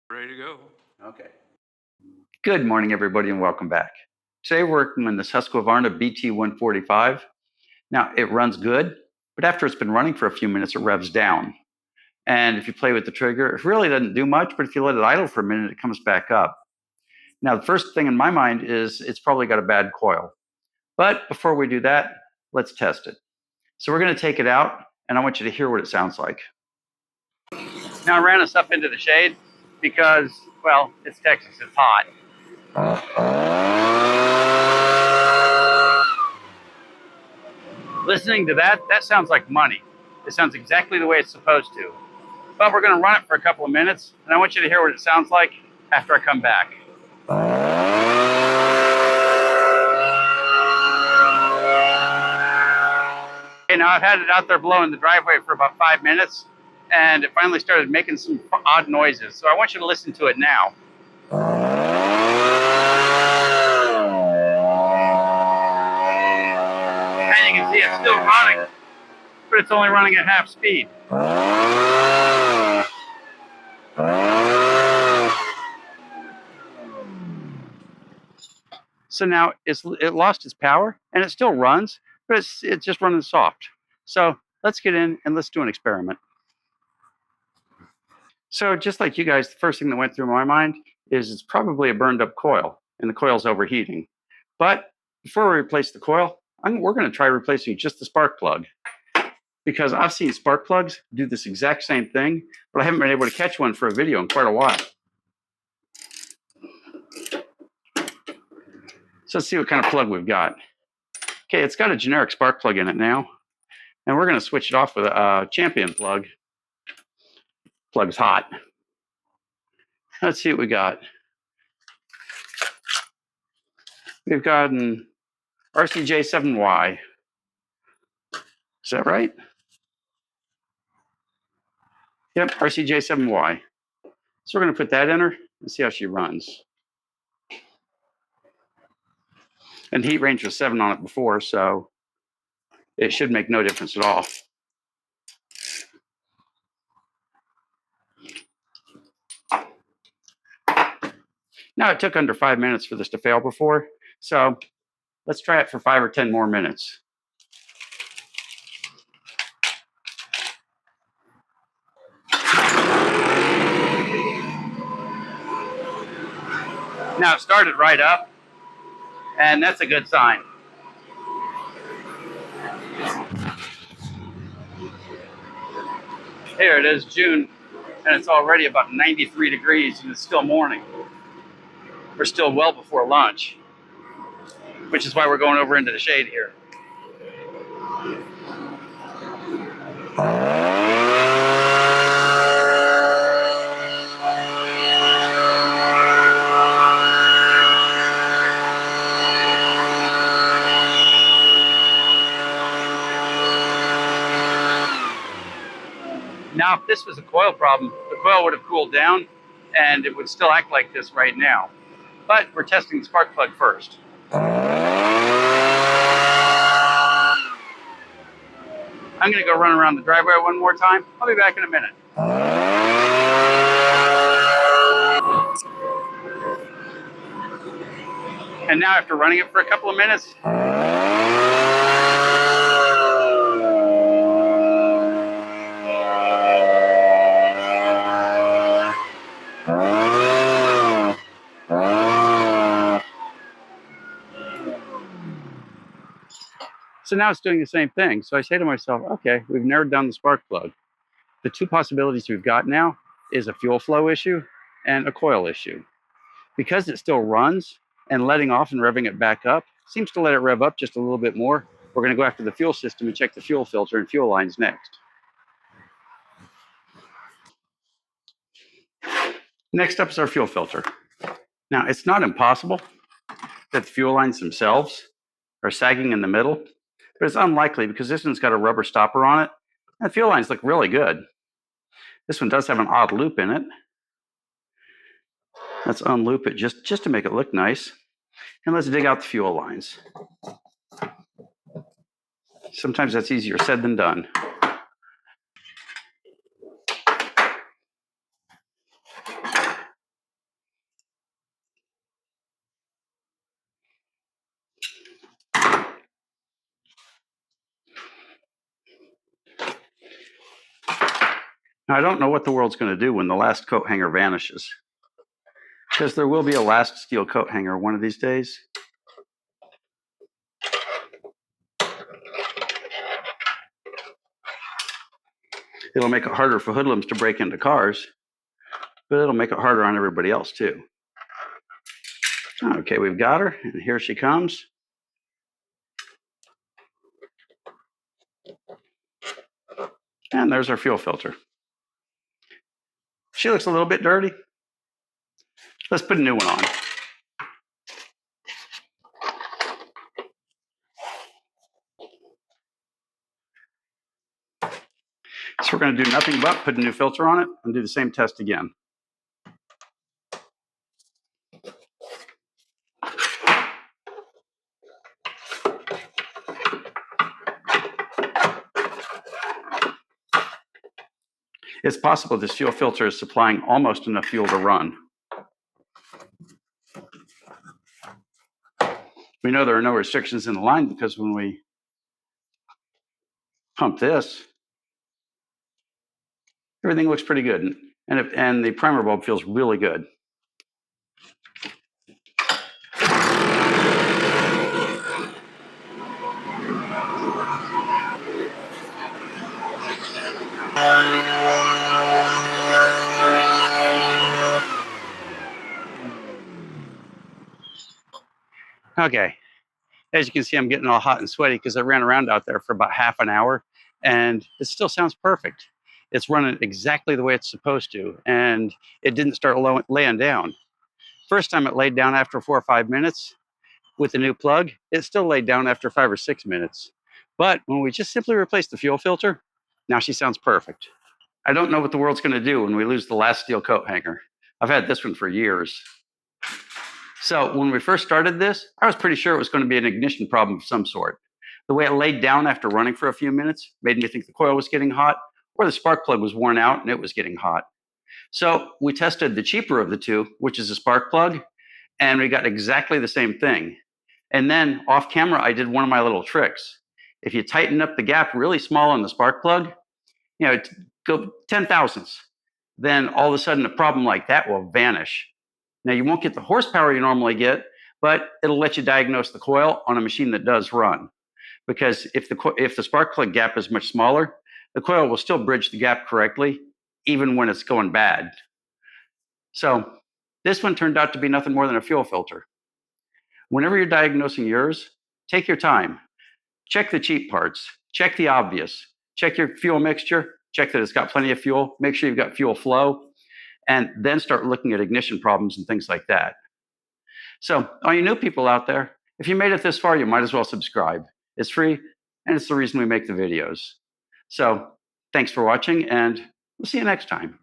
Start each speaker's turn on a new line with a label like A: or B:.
A: Ready to go.
B: Okay. Good morning, everybody, and welcome back. Today we're working on this Husqvarna BT145. Now, it runs good, but after it's been running for a few minutes, it revs down. And if you play with the trigger, it really doesn't do much, but if you let it idle for a minute, it comes back up. Now, the first thing in my mind is it's probably got a bad coil. But before we do that, let's test it. So we're going to take it out, and I want you to hear what it sounds like. Now, I ran us up into the shade because, well, it's Texas, it's hot. Listening to that sounds like money. It sounds exactly the way it's supposed to. But we're going to run it for a couple of minutes, and I want you to hear what it sounds like after I come back. Okay, now I've had it out there blowing the driveway for about 5 minutes, and it finally started making some odd noises. So I want you to listen to it now. And you can see it's still running, but it's only running at half speed. So now it lost its power, and it still runs, but it's just running soft. So let's get in and let's do an experiment. So just like you guys, the first thing that went through my mind is it's probably a burned up coil, and the coil's overheating. But before we replace the coil, we're going to try replacing just the spark plug, because I've seen spark plugs do this exact same thing, but I haven't been able to catch one for a video in quite a while. So let's see what kind of plug we've got. Okay, it's got a generic spark plug in it now, and we're going to switch it off with a champion plug. Plug's hot. Let's see what we got. We've got an RCJ7Y. Is that right? Yep, RCJ7Y. So we're going to put that in her and see how she runs. And heat range was 7 on it before, so it should make no difference at all. Now, it took under 5 minutes for this to fail before, so let's try it for 5 or 10 more minutes. Now it started right up, and that's a good sign. Here it is, June, and it's already about 93 degrees, and it's still morning. We're still well before lunch, which is why we're going over into the shade here. Now, if this was a coil problem, the coil would have cooled down and it would still act like this right now. But we're testing the spark plug first. I'm going to go run around the driveway one more time. I'll be back in a minute. And now, after running it for a couple of minutes, so now it's doing the same thing. So I say to myself, okay, we've narrowed down the spark plug. The two possibilities we've got now is a fuel flow issue and a coil issue. Because it still runs, and letting off and revving it back up seems to let it rev up just a little bit more. We're going to go after the fuel system and check the fuel filter and fuel lines next. Next up is our fuel filter. Now, it's not impossible that the fuel lines themselves are sagging in the middle, but it's unlikely because this one's got a rubber stopper on it, and the fuel lines look really good. This one does have an odd loop in it. Let's unloop it just to make it look nice. And let's dig out the fuel lines. Sometimes that's easier said than done. Now, I don't know what the world's going to do when the last coat hanger vanishes, because there will be a last steel coat hanger one of these days. It'll make it harder for hoodlums to break into cars, but it'll make it harder on everybody else too. Okay, we've got her, and here she comes. And there's our fuel filter. She looks a little bit dirty. Let's put a new one on. So we're going to do nothing but put a new filter on it and do the same test again. It's possible this fuel filter is supplying almost enough fuel to run. We know there are no restrictions in the line because when we pump this, everything looks pretty good. And the primer bulb feels really good. Okay, as you can see, I'm getting all hot and sweaty because I ran around out there for about half an hour, and it still sounds perfect. It's running exactly the way it's supposed to, and it didn't start laying down. First time it laid down after 4 or 5 minutes with the new plug, it still laid down after 5 or 6 minutes. But when we just simply replaced the fuel filter, now she sounds perfect. I don't know what the world's going to do when we lose the last steel coat hanger. I've had this one for years. So when we first started this, I was pretty sure it was going to be an ignition problem of some sort. The way it laid down after running for a few minutes made me think the coil was getting hot, or the spark plug was worn out and it was getting hot. So we tested the cheaper of the two, which is a spark plug, and we got exactly the same thing. And then off camera, I did one of my little tricks. If you tighten up the gap really small on the spark plug, go 10 thousandths, then all of a sudden a problem like that will vanish. Now, you won't get the horsepower you normally get, but it'll let you diagnose the coil on a machine that does run. Because if the spark plug gap is much smaller, the coil will still bridge the gap correctly, even when it's going bad. So this one turned out to be nothing more than a fuel filter. Whenever you're diagnosing yours, take your time. Check the cheap parts. Check the obvious. Check your fuel mixture. Check that it's got plenty of fuel. Make sure you've got fuel flow. And then start looking at ignition problems and things like that. So all you new people out there, if you made it this far, you might as well subscribe. It's free, and it's the reason we make the videos. So thanks for watching, and we'll see you next time.